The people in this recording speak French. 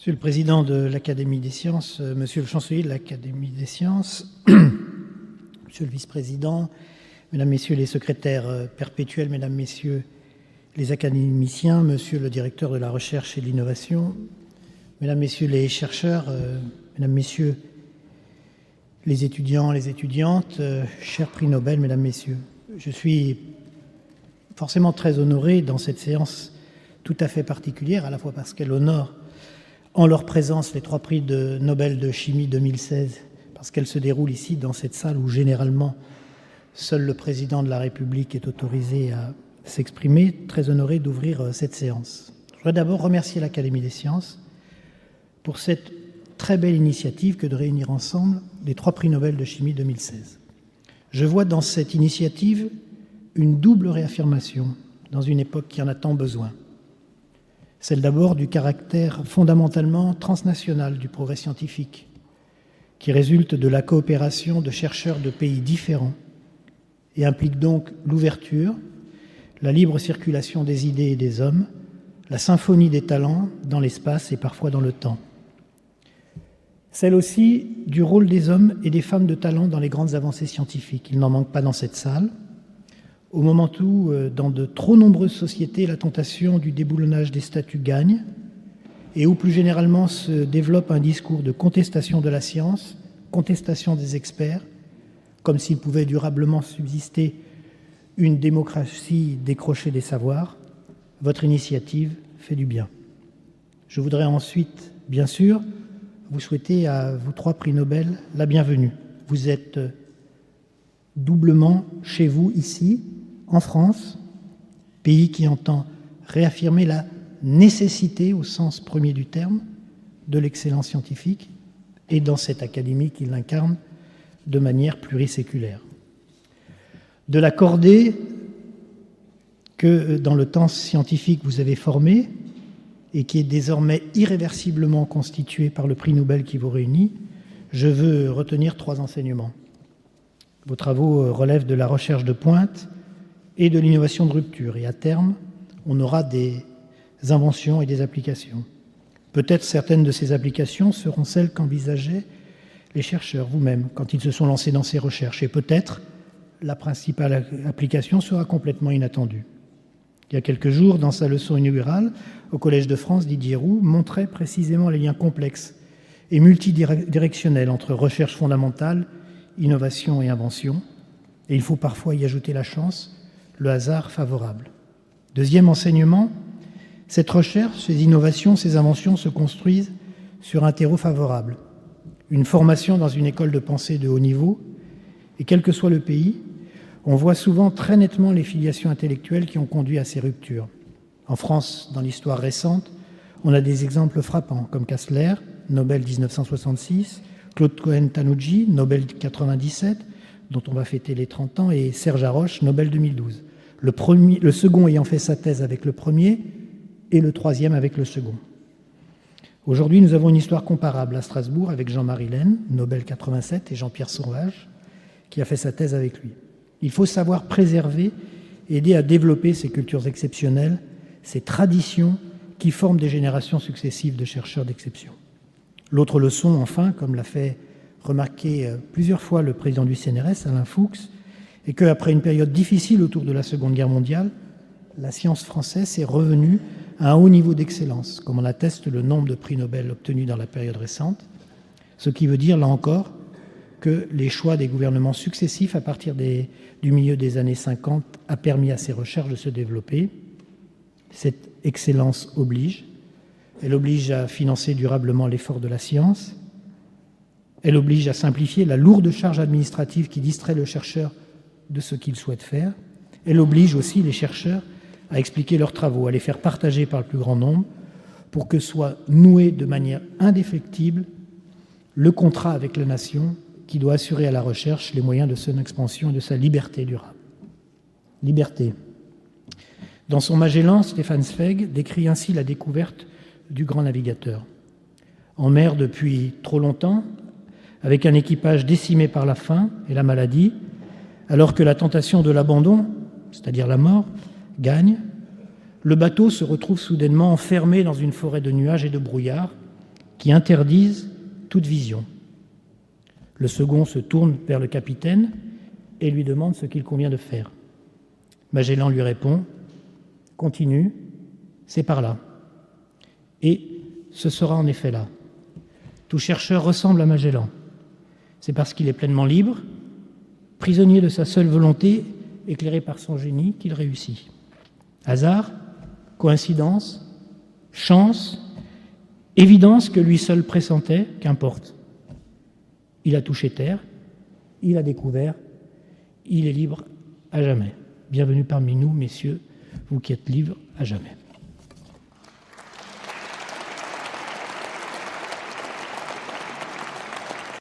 Monsieur le Président de l'Académie des sciences, Monsieur le Chancelier de l'Académie des sciences, Monsieur le Vice-président, Mesdames, Messieurs les secrétaires perpétuels, Mesdames, Messieurs les académiciens, Monsieur le Directeur de la Recherche et de l'Innovation, Mesdames, Messieurs les chercheurs, Mesdames, Messieurs les étudiants, les étudiantes, chers prix Nobel, Mesdames, Messieurs, je suis forcément très honoré dans cette séance tout à fait particulière, à la fois parce qu'elle honore en leur présence les 3 prix de Nobel de chimie 2016, parce qu'elle se déroule ici dans cette salle où généralement seul le président de la République est autorisé à s'exprimer, très honoré d'ouvrir cette séance. Je voudrais d'abord remercier l'Académie des sciences pour cette très belle initiative que de réunir ensemble les 3 prix Nobel de chimie 2016. Je vois dans cette initiative une double réaffirmation dans une époque qui en a tant besoin. Celle d'abord du caractère fondamentalement transnational du progrès scientifique, qui résulte de la coopération de chercheurs de pays différents et implique donc l'ouverture, la libre circulation des idées et des hommes, la symphonie des talents dans l'espace et parfois dans le temps. Celle aussi du rôle des hommes et des femmes de talent dans les grandes avancées scientifiques. Il n'en manque pas dans cette salle. Au moment où, dans de trop nombreuses sociétés, la tentation du déboulonnage des statuts gagne et où, plus généralement, se développe un discours de contestation de la science, contestation des experts, comme s'il pouvait durablement subsister une démocratie décrochée des savoirs, votre initiative fait du bien. Je voudrais ensuite, bien sûr, vous souhaiter à vous 3 prix Nobel la bienvenue. Vous êtes doublement chez vous ici, en France, pays qui entend réaffirmer la nécessité, au sens premier du terme, de l'excellence scientifique, et dans cette académie qui l'incarne de manière pluriséculaire. De la cordée que dans le temps scientifique vous avez formé et qui est désormais irréversiblement constituée par le prix Nobel qui vous réunit, je veux retenir 3 enseignements. Vos travaux relèvent de la recherche de pointe et de l'innovation de rupture. Et à terme, on aura des inventions et des applications. Peut-être certaines de ces applications seront celles qu'envisageaient les chercheurs vous-même quand ils se sont lancés dans ces recherches. Et peut-être la principale application sera complètement inattendue. Il y a quelques jours, dans sa leçon inaugurale, au Collège de France, Didier Roux montrait précisément les liens complexes et multidirectionnels entre recherche fondamentale, innovation et invention. Et il faut parfois y ajouter la chance, le hasard favorable. Deuxième enseignement, cette recherche, ces innovations, ces inventions se construisent sur un terreau favorable. Une formation dans une école de pensée de haut niveau, et quel que soit le pays, on voit souvent très nettement les filiations intellectuelles qui ont conduit à ces ruptures. En France, dans l'histoire récente, on a des exemples frappants, comme Kastler, Nobel 1966, Claude Cohen-Tanouji, Nobel 1997, dont on va fêter les 30 ans, et Serge Haroche, Nobel 2012. Le second ayant fait sa thèse avec le premier et le troisième avec le second. Aujourd'hui, nous avons une histoire comparable à Strasbourg avec Jean-Marie Laine, Nobel 87, et Jean-Pierre Sauvage, qui a fait sa thèse avec lui. Il faut savoir préserver et aider à développer ces cultures exceptionnelles, ces traditions qui forment des générations successives de chercheurs d'exception. L'autre leçon, enfin, comme l'a fait remarquer plusieurs fois le président du CNRS, Alain Fuchs, est qu'après une période difficile autour de la Seconde Guerre mondiale, la science française est revenue à un haut niveau d'excellence, comme en atteste le nombre de prix Nobel obtenus dans la période récente, ce qui veut dire, là encore, que les choix des gouvernements successifs à partir du milieu des années 50 a permis à ces recherches de se développer. Cette excellence oblige. Elle oblige à financer durablement l'effort de la science. Elle oblige à simplifier la lourde charge administrative qui distrait le chercheur de ce qu'il souhaite faire. Elle oblige aussi les chercheurs à expliquer leurs travaux, à les faire partager par le plus grand nombre pour que soit noué de manière indéfectible le contrat avec la nation qui doit assurer à la recherche les moyens de son expansion et de sa liberté durable. Liberté. Dans son Magellan, Stefan Zweig décrit ainsi la découverte du grand navigateur. En mer depuis trop longtemps, avec un équipage décimé par la faim et la maladie, alors que la tentation de l'abandon, c'est-à-dire la mort, gagne, le bateau se retrouve soudainement enfermé dans une forêt de nuages et de brouillard, qui interdisent toute vision. Le second se tourne vers le capitaine et lui demande ce qu'il convient de faire. Magellan lui répond « Continue, c'est par là. » Et ce sera en effet là. Tout chercheur ressemble à Magellan. C'est parce qu'il est pleinement libre, prisonnier de sa seule volonté, éclairé par son génie, qu'il réussit. Hasard, coïncidence, chance, évidence que lui seul pressentait, qu'importe. Il a touché terre, il a découvert, il est libre à jamais. Bienvenue parmi nous, messieurs, vous qui êtes libres à jamais.